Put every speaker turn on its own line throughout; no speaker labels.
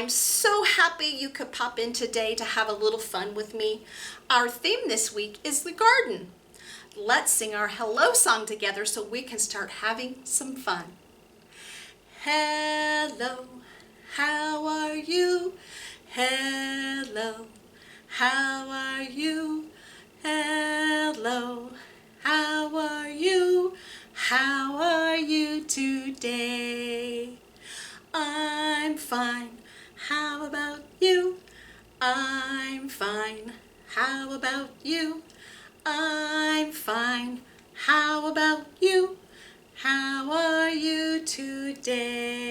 I'm so happy you could pop in today to have a little fun with me. Our theme this week is the garden. Let's sing our hello song together so we can start having some fun. Hello, how are you? Hello, how are you? Hello, how are you? How are you today? I'm fine. How about you? I'm fine. How about you? I'm fine. How about you? How are you today?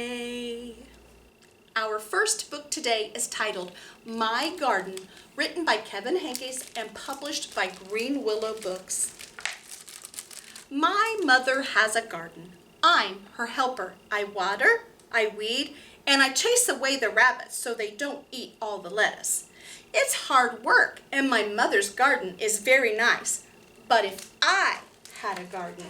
Our first book today is titled My Garden, written by Kevin Hankes and published by Green Willow Books. My mother has a garden. I'm her helper. I water, I weed, and I chase away the rabbits so they don't eat all the lettuce. It's hard work, and my mother's garden is very nice. But if I had a garden,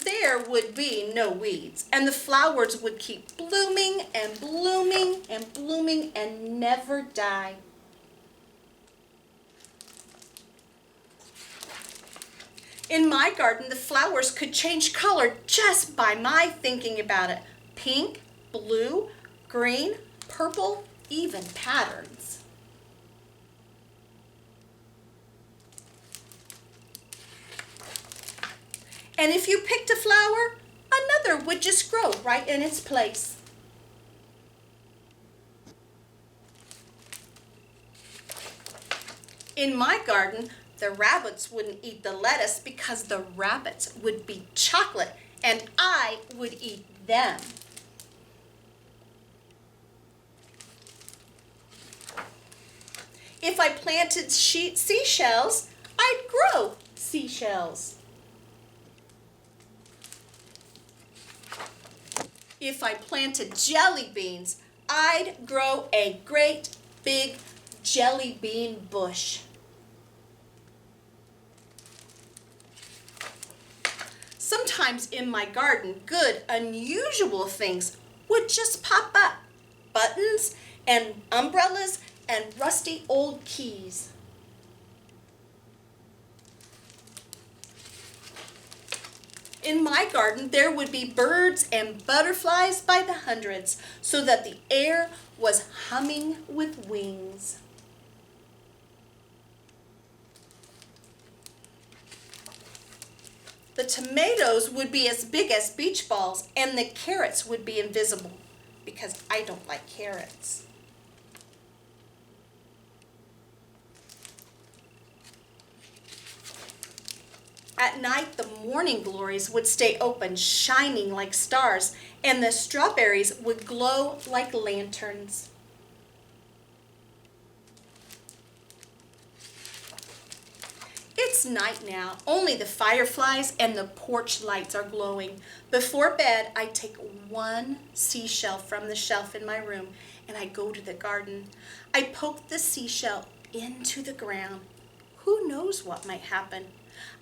there would be no weeds, and the flowers would keep blooming and blooming and blooming and never die. In my garden, the flowers could change color just by my thinking about it. Pink, blue, green, purple, even patterns. And if you picked a flower, another would just grow right in its place. In my garden, the rabbits wouldn't eat the lettuce because the rabbits would be chocolate and I would eat them. If I planted seashells, I'd grow seashells. If I planted jelly beans, I'd grow a great big jelly bean bush. Sometimes in my garden, good, unusual things would just pop up. Buttons and umbrellas and rusty old keys. In my garden, there would be birds and butterflies by the hundreds, so that the air was humming with wings. The tomatoes would be as big as beach balls, and the carrots would be invisible, because I don't like carrots. At night, the morning glories would stay open, shining like stars, and the strawberries would glow like lanterns. It's night now. Only the fireflies and the porch lights are glowing. Before bed, I take one seashell from the shelf in my room and I go to the garden. I poke the seashell into the ground. Who knows what might happen?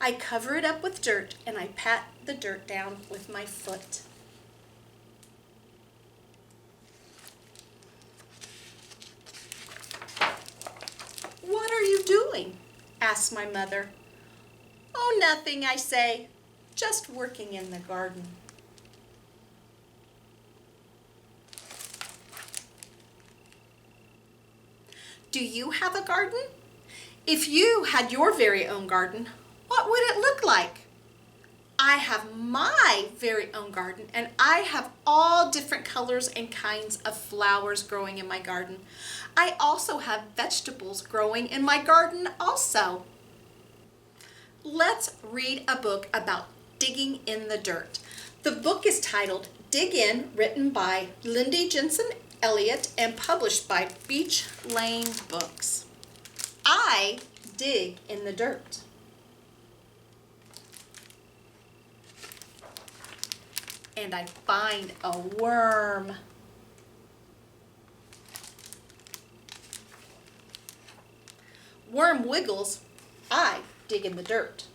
I cover it up with dirt and I pat the dirt down with my foot. What are you doing? Asked my mother. Oh, nothing, I say. Just working in the garden. Do you have a garden? If you had your very own garden, what would it look like? I have my very own garden, and I have all different colors and kinds of flowers growing in my garden. I also have vegetables growing in my garden also. Let's read a book about digging in the dirt. The book is titled Dig In, written by Lindy Jensen Elliott and published by Beach Lane Books. I dig in the dirt. And I find a worm. Worm wiggles, I dig in the dirt.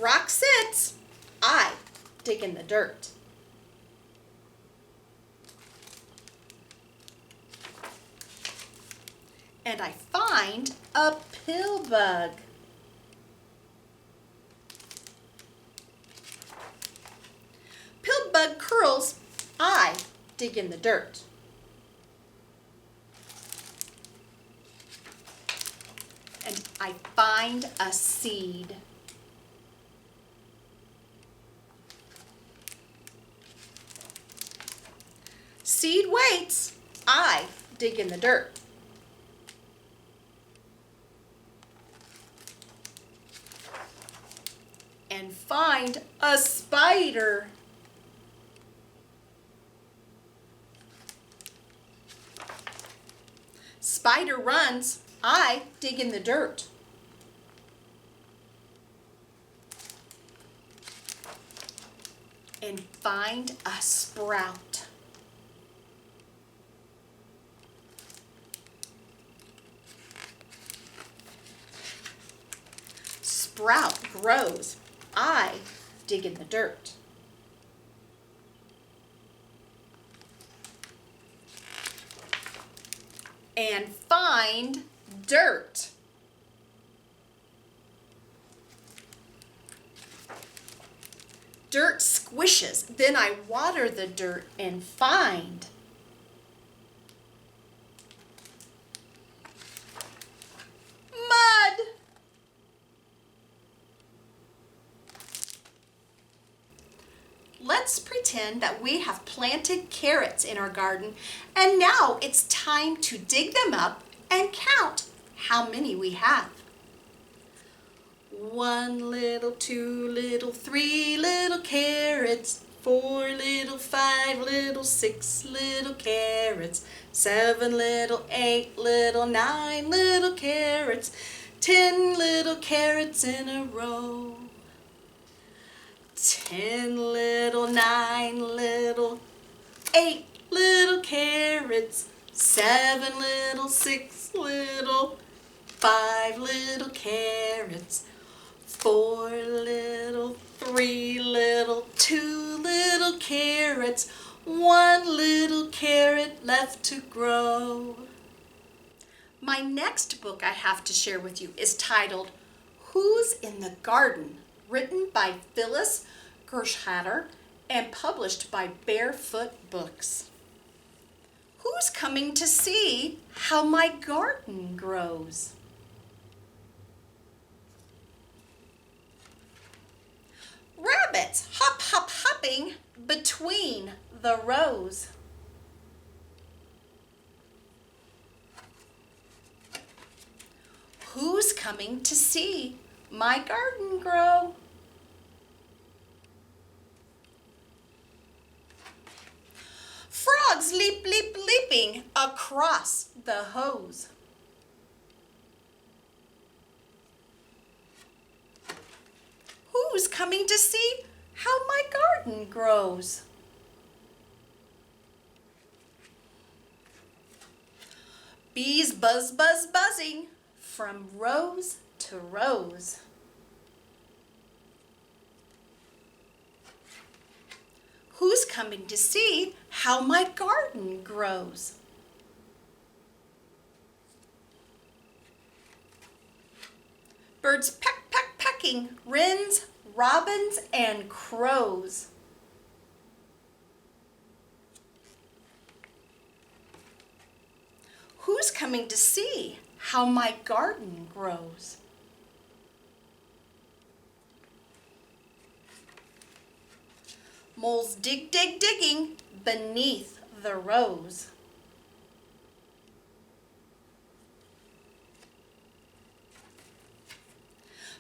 rock sits, I dig in the dirt. And I find a pill bug. Pill bug curls, I dig in the dirt. And I find a seed. Seed waits, I dig in the dirt. And find a spider. Spider runs, I dig in the dirt. And find a sprout. Sprout grows, I dig in the dirt. And find dirt. Dirt squishes, then I water the dirt and find mud. Let's pretend that we have planted carrots in our garden, and now it's time to dig them up and count how many we have. 1 little, 2 little, 3 little carrots, 4 little, 5 little, 6 little carrots, 7 little, 8 little, 9 little carrots, 10 little carrots in a row. 10 little, 9 little, 8 little carrots, 7 little, 6 little, 5 little carrots, 4 little, 3 little, 2 little carrots, 1 little carrot left to grow. My next book I have to share with you is titled Who's in the Garden? Written by Phyllis Gershhatter and published by Barefoot Books. Who's coming to see how my garden grows? Rabbits hop, hop, hopping between the rows. Who's coming to see my garden grow? Frogs leap, leap, leaping across the hose. Who's coming to see how my garden grows? Bees buzz, buzz, buzzing from rose to rose. Who's coming to see how my garden grows? Birds peck, peck, pecking, wrens, robins, and crows. Who's coming to see how my garden grows? Moles dig, dig, digging beneath the rows.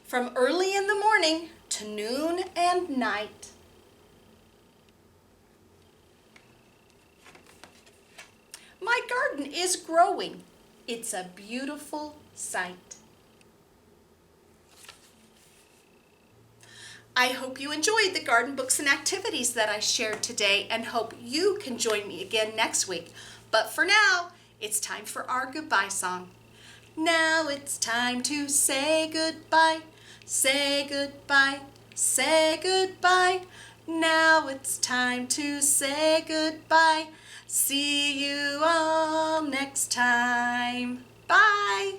From early in the morning to noon and night. My garden is growing. It's a beautiful sight. I hope you enjoyed the garden books and activities that I shared today and hope you can join me again next week. But for now, it's time for our goodbye song. Now it's time to say goodbye, say goodbye. Now it's time to say goodbye. See you all next time. Bye.